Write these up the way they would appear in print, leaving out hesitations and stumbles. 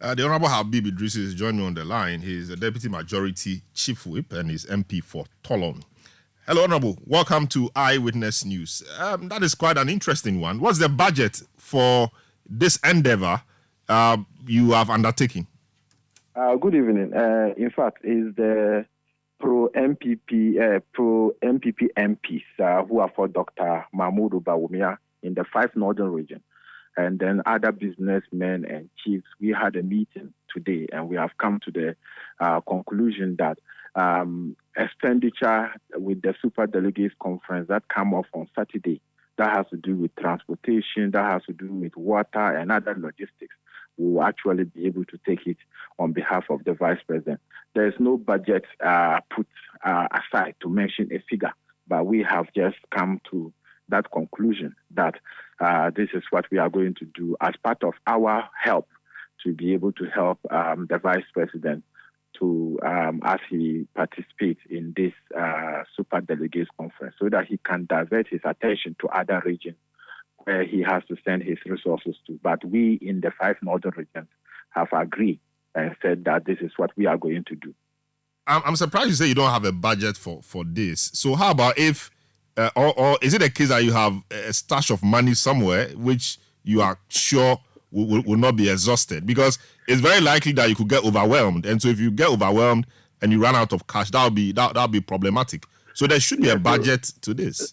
The Honorable Habib Idris is joining me on the line. He's the Deputy Majority Chief Whip and is MP for Tolon. Hello, Honorable. Welcome to Eyewitness News. That is quite an interesting one. What's the budget for this endeavor you have undertaken? Good evening. In fact, it's the Pro-MPP MPs who are for Dr. Pro-Bawumia in the 5 northern region. And then other businessmen and chiefs, we had a meeting today and we have come to the conclusion that expenditure with the Super Delegates Conference that come off on Saturday, that has to do with transportation, that has to do with water and other logistics, we will actually be able to take it on behalf of the Vice President. There is no budget put aside to mention a figure, but we have just come to that conclusion that this is what we are going to do as part of our help to be able to help the Vice President to as he participates in this Super Delegates Conference so that he can divert his attention to other regions where he has to send his resources to. But we in the 5 northern regions have agreed and said that this is what we are going to do. I'm surprised you say you don't have a budget for this. So how about if or is it a case that you have a stash of money somewhere which you are sure will not be exhausted? Because it's very likely that you could get overwhelmed. And so if you get overwhelmed and you run out of cash, that'll be problematic. So there should be a budget to this.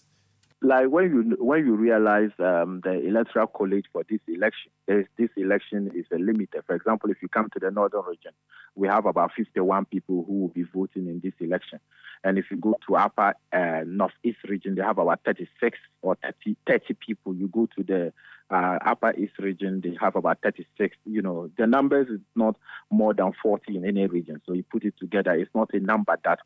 Like when you realize the Electoral College for this election, this election is a limit. For example, if you come to the northern region, we have about 51 people who will be voting in this election. And if you go to upper northeast region, they have about 36 or 30 people. You go to the upper east region, they have about 36. You know, the numbers is not more than 40 in any region. So you put it together, it's not a number that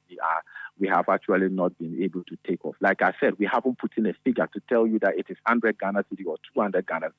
we have actually not been able to take off. Like I said, we haven't put in a figure to tell you that it is 100 Ghana City or 200 Ghana City.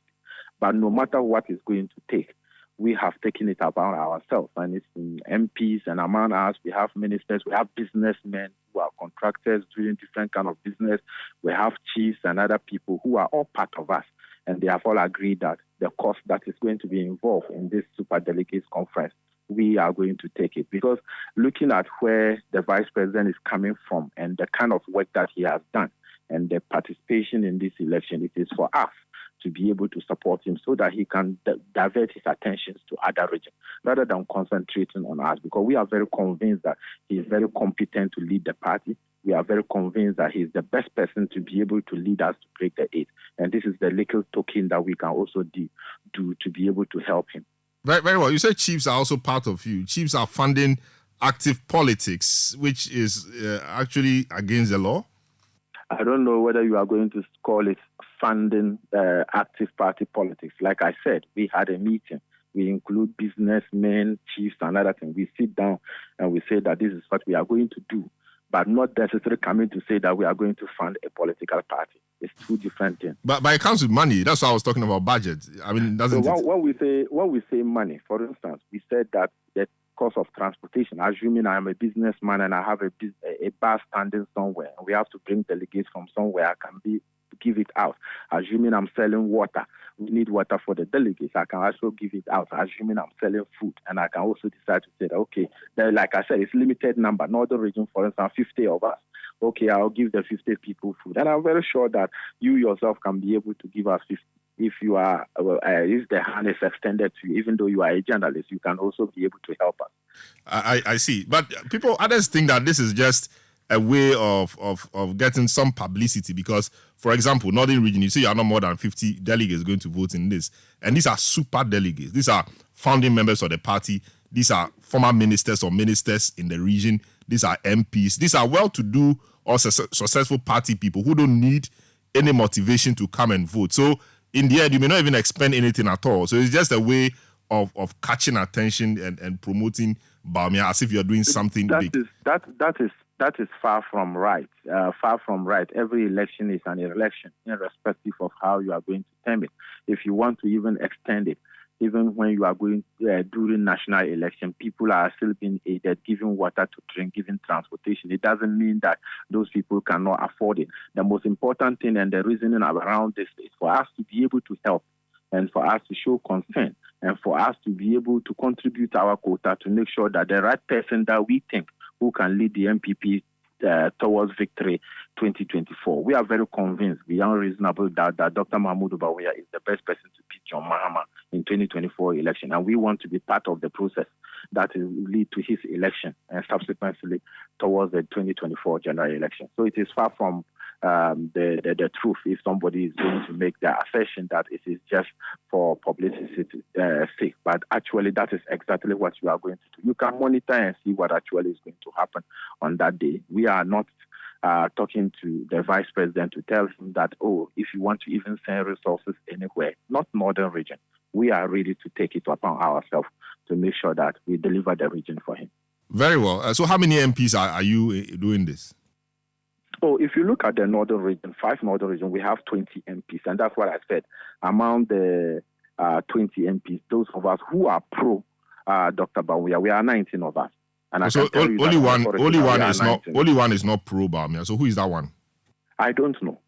But no matter what it's going to take, we have taken it upon ourselves. And it's in MPs and among us, we have ministers, we have businessmen who are contractors doing different kind of business. We have chiefs and other people who are all part of us. And they have all agreed that the cost that is going to be involved in this Super Delegates Conference, we are going to take it. Because looking at where the Vice President is coming from and the kind of work that he has done and the participation in this election, it is for us to be able to support him so that he can divert his attentions to other regions rather than concentrating on us, because we are very convinced that he is very competent to lead the party. We are very convinced that he is the best person to be able to lead us to break the 8. And this is the little token that we can also do to be able to help him. Very, very well. You said chiefs are also part of you. Chiefs are funding active politics, which is actually against the law. I don't know whether you are going to call it funding active party politics. Like I said, we had a meeting. We include businessmen, chiefs, and other things. We sit down and we say that this is what we are going to do, but not necessarily coming to say that we are going to fund a political party. It's 2 different things. But it comes with money. That's why I was talking about budget. I mean, doesn't so when we say money, for instance, we said that the cost of transportation, assuming I am a businessman and I have a bus standing somewhere, and we have to bring delegates from somewhere, I can give it out. Assuming I'm selling water, we need water for the delegates, I can also give it out. Assuming I'm selling food, and I can also decide to say that, okay, like I said, it's limited number. Northern region, for instance, 50 of us. Okay, I'll give the 50 people food. And I'm very sure that you yourself can be able to give us 50. If you are, if the hand is extended to you, even though you are a journalist, you can also be able to help us. I see. But others think that this is just a way of getting some publicity because, for example, Northern Region, you say you are not more than 50 delegates going to vote in this. And these are super delegates. These are founding members of the party. These are former ministers or ministers in the region. These are MPs. These are well-to-do or successful party people who don't need any motivation to come and vote. So in the end, you may not even expend anything at all. So it's just a way of catching attention and promoting Bawumia as if you're doing something big. That is far from right. Far from right. Every election is an election, irrespective of how you are going to term it. If you want to even extend it, even when you are going during national election, people are still being aided, giving water to drink, giving transportation. It doesn't mean that those people cannot afford it. The most important thing and the reasoning around this is for us to be able to help and for us to show concern and for us to be able to contribute our quota to make sure that the right person that we think who can lead the MPP towards victory 2024. We are very convinced beyond reasonable doubt that Dr. Pro-Bawumia is the best person to beat John Mahama in 2024 election, and we want to be part of the process that will lead to his election and subsequently towards the 2024 general election. So it is far from the truth if somebody is going to make the assertion that it is just for publicity sake. But actually, that is exactly what you are going to do. You can monitor and see what actually is going to happen on that day. We are not talking to the vice president to tell him that, oh, if you want to even send resources anywhere, not northern region, we are ready to take it upon ourselves to make sure that we deliver the region for him. Very well. So how many MPs are you doing this? So if you look at the northern region, 5 northern region, we have 20 MPs. And that's what I said. Among the 20 MPs, those of us who are pro Dr. Bawumia, we are 19 of us. And so only one is not pro Bawumia. So who is that one? I don't know.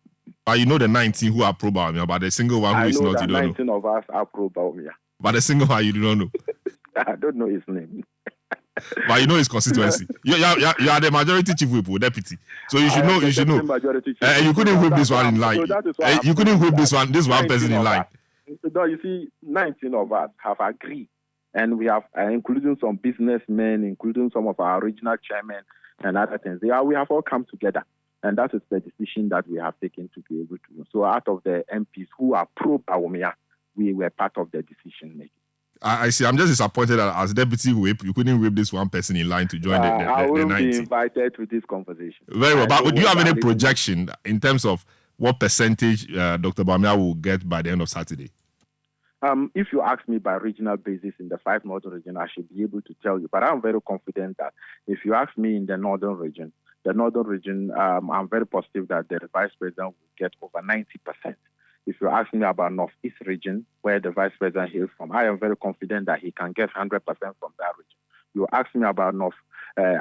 But you know the 19 who are pro Bawumia, but the single one who is not, you don't know. 19 of us are pro Bawumia. But the single one you do not know. I don't know his name. But you know his constituency. You are the majority chief whip or deputy. So you should know. You should know. You couldn't whip this one in line. You couldn't whip this one person in line. No, you see, 19 of us have agreed. And we have, including some businessmen, including some of our regional chairmen and other things. We have all come together. And that is the decision that we have taken to be able to do. So out of the MPs who are pro-Bawumia, we were part of the decision making. I see. I'm just disappointed that as deputy whip, you couldn't whip this one person in line to join the 90. I will be invited to this conversation. Very well. But do you have any projection in terms of what percentage Dr. Bawumia will get by the end of Saturday? If you ask me by regional basis in the 5 northern region, I should be able to tell you. But I'm very confident that if you ask me in the northern region, I'm very positive that the vice president will get over 90%. If you ask me about Northeast region, where the vice president hails from, I am very confident that he can get 100% from that region. You ask me about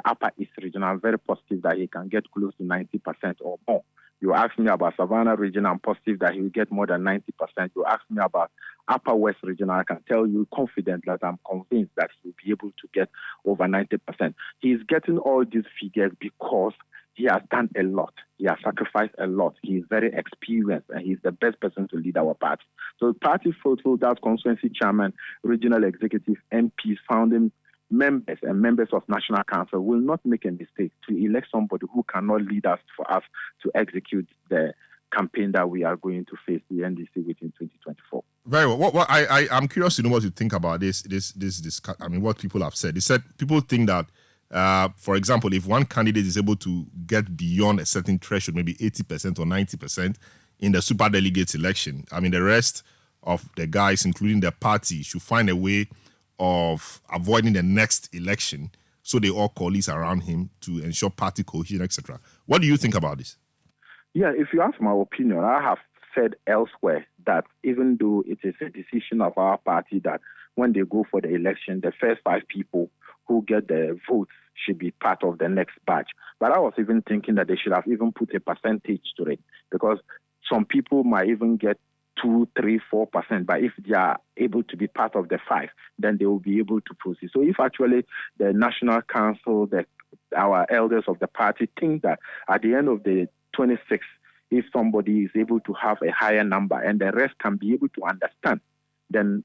Upper East region, I'm very positive that he can get close to 90% or more. You ask me about Savannah region, I'm positive that he will get more than 90%. You ask me about Upper West region, I can tell you confident that I'm convinced that he will be able to get over 90%. He is getting all these figures because he has done a lot. He has sacrificed a lot. He is very experienced, and he's the best person to lead our party. So party faithful, that's constituency chairman, regional executive, MPs, founding members and members of National Council will not make a mistake to elect somebody who cannot lead us for us to execute the campaign that we are going to face the NDC with in 2024. Very well. I'm curious to know what you think about this. I mean, what people have said. They said people think that, for example, if one candidate is able to get beyond a certain threshold, maybe 80% or 90% in the super delegates election, I mean, the rest of the guys, including the party, should find a way of avoiding the next election so they all coalesce around him to ensure party cohesion, etc. What do you think about this? Yeah, if you ask my opinion, I have said elsewhere that even though it is a decision of our party that when they go for the election, the first 5 people who get the votes should be part of the next batch. But I was even thinking that they should have even put a percentage to it, because some people might even get 2, 3, 4%. But if they are able to be part of the 5, then they will be able to proceed. So if actually the National Council, our elders of the party think that at the end of the 26th, if somebody is able to have a higher number and the rest can be able to understand, then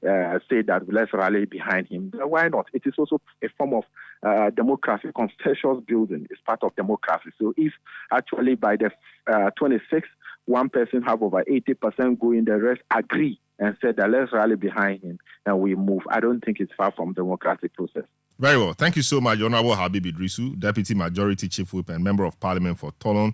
say that let's rally behind him. Why not? It is also a form of democracy. Consensus building is part of democracy. So if actually by the 26th, one person have over 80% going, the rest agree and said that let's rally behind him and we move, I don't think it's far from democratic process. Very well. Thank you so much, Honorable Habib Idrisu, Deputy Majority Chief Whip and Member of Parliament for Tolon